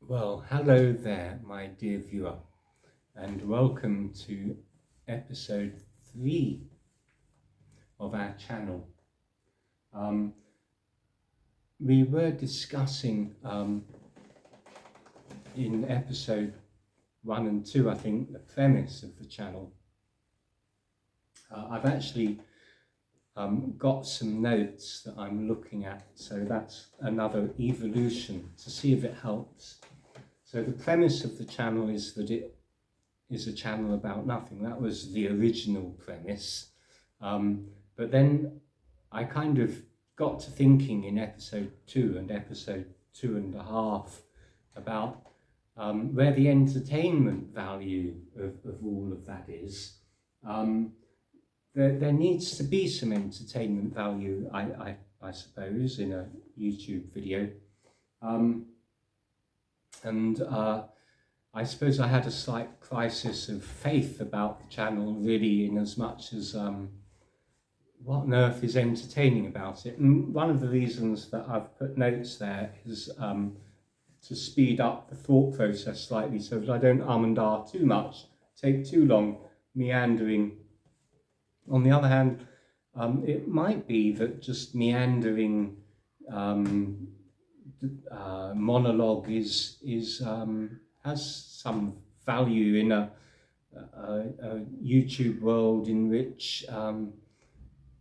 Well, hello there, my dear viewer, and welcome to episode 3 of our channel. We were discussing in episode 1 and 2, I think, the premise of the channel. I've actually got some notes that I'm looking at, so that's another evolution to see if it helps. So the premise of the channel is that it is a channel about nothing. That was the original premise. But then I kind of got to thinking in episode 2 and episode 2.5 about where the entertainment value of all of that is. There needs to be some entertainment value, I suppose, in a YouTube video. I suppose I had a slight crisis of faith about the channel, really, in as much as what on earth is entertaining about it. And one of the reasons that I've put notes there is to speed up the thought process slightly so that I don't and ah too much, take too long meandering. On the other hand, it might be that just meandering monologue has some value in a YouTube world in which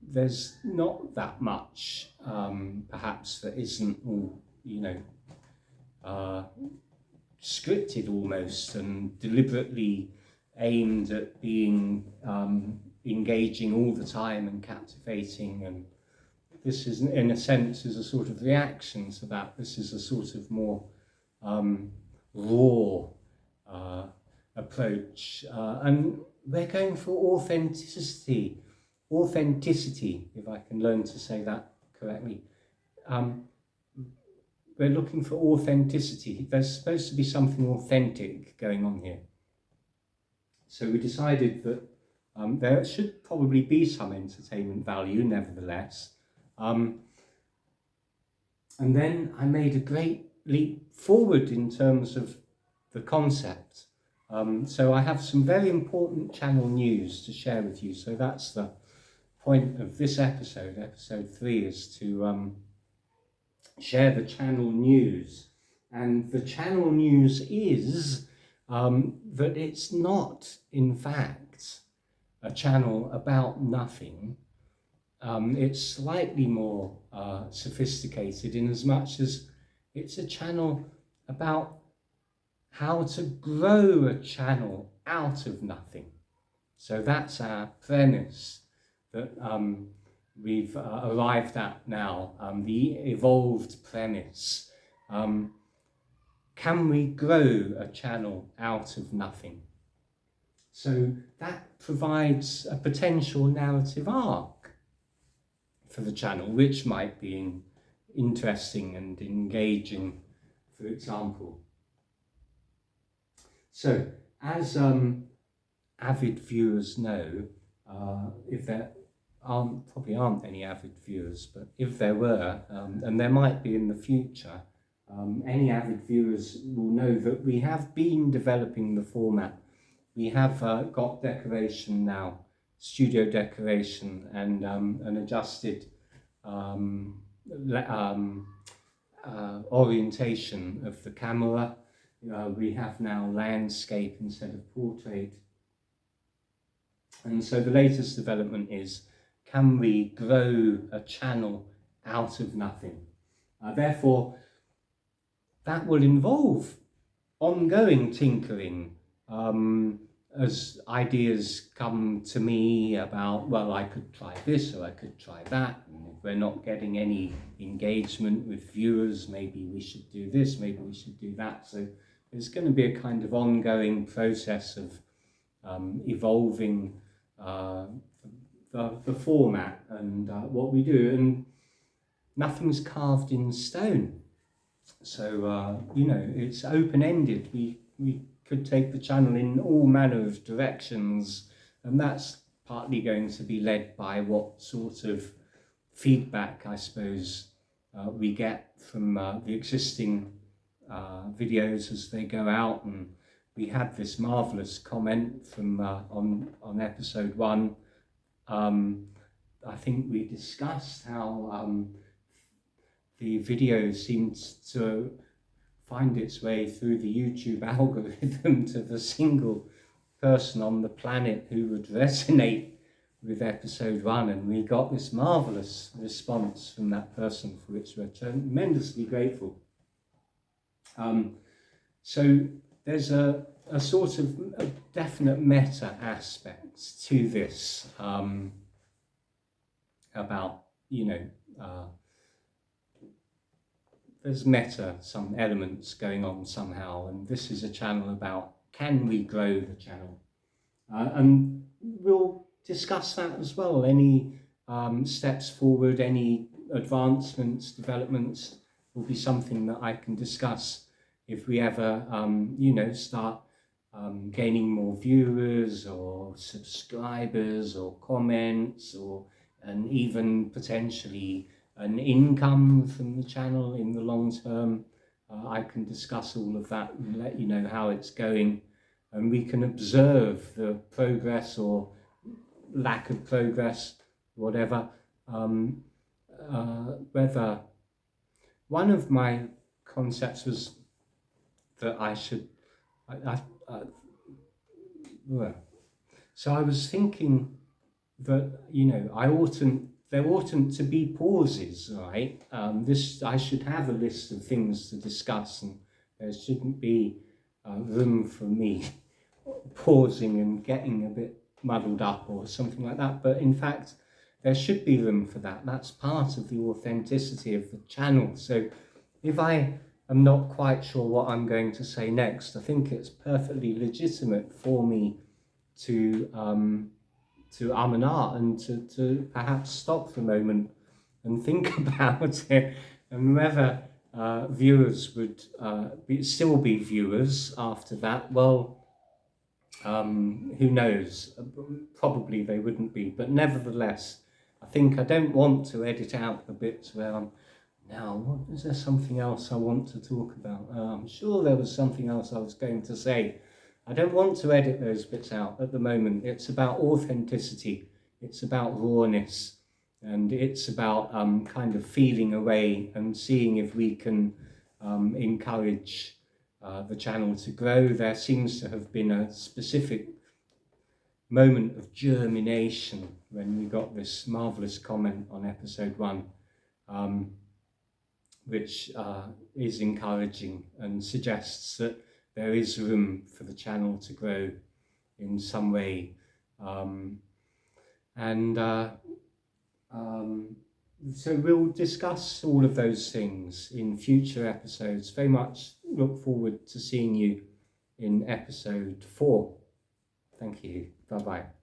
there's not that much, perhaps, that isn't all, scripted almost and deliberately aimed at being engaging all the time and captivating. And this is, in a sense, is a sort of reaction to that. This is a sort of more raw approach, and we're going for authenticity, if I can learn to say that correctly. We're looking for authenticity. There's supposed to be something authentic going on here. So we decided that there should probably be some entertainment value, nevertheless. And then I made a great leap forward in terms of the concept. So I have some very important channel news to share with you. So that's the point of this episode. Episode 3 is to share the channel news. And the channel news is that it's not, in fact, a channel about nothing. It's slightly more sophisticated in as much as it's a channel about how to grow a channel out of nothing. So that's our premise that we've arrived at now, the evolved premise. Can we grow a channel out of nothing? So that provides a potential narrative arc for the channel, which might be interesting and engaging, for example. So, as avid viewers know, if there probably aren't any avid viewers, but if there were, and there might be in the future, any avid viewers will know that we have been developing the format. We have got decoration now, studio decoration, and an adjusted orientation of the camera. We have now landscape instead of portrait. And so the latest development is, can we grow a channel out of nothing? Therefore, that will involve ongoing tinkering, as ideas come to me about, well, I could try this or I could try that, and if we're not getting any engagement with viewers, maybe we should do this, maybe we should do that. So there's going to be a kind of ongoing process of evolving the format and what we do, and nothing's carved in stone. So, it's open-ended. We could take the channel in all manner of directions, and that's partly going to be led by what sort of feedback, I suppose, we get from the existing videos as they go out, and we had this marvellous comment from on episode 1. I think we discussed how the video seems to find its way through the YouTube algorithm to the single person on the planet who would resonate with episode 1, and we got this marvellous response from that person, for which we're tremendously grateful. So there's a sort of a definite meta aspect to this, about, there's some elements going on somehow, and this is a channel about, can we grow the channel? And we'll discuss that as well. Any steps forward, any advancements, developments will be something that I can discuss if we ever, start gaining more viewers or subscribers or comments, and even potentially an income from the channel in the long term. I can discuss all of that and let you know how it's going, and we can observe the progress or lack of progress, whatever. Whether one of my concepts was that I should, so I was thinking that, there oughtn't to be pauses, right? I should have a list of things to discuss, and there shouldn't be room for me pausing and getting a bit muddled up or something like that. But in fact, there should be room for that. That's part of the authenticity of the channel. So if I am not quite sure what I'm going to say next, I think it's perfectly legitimate for me to and ah, and to perhaps stop for a moment and think about it, and whether viewers would still be viewers after that. Well, who knows? Probably they wouldn't be, but nevertheless, I think I don't want to edit out the bits where is there something else I want to talk about? I'm sure there was something else I was going to say. I don't want to edit those bits out at the moment. It's about authenticity, it's about rawness, and it's about kind of feeling away and seeing if we can encourage the channel to grow. There seems to have been a specific moment of germination when we got this marvellous comment on episode 1, which is encouraging and suggests that there is room for the channel to grow in some way. So we'll discuss all of those things in future episodes. Very much look forward to seeing you in episode 4. Thank you. Bye-bye.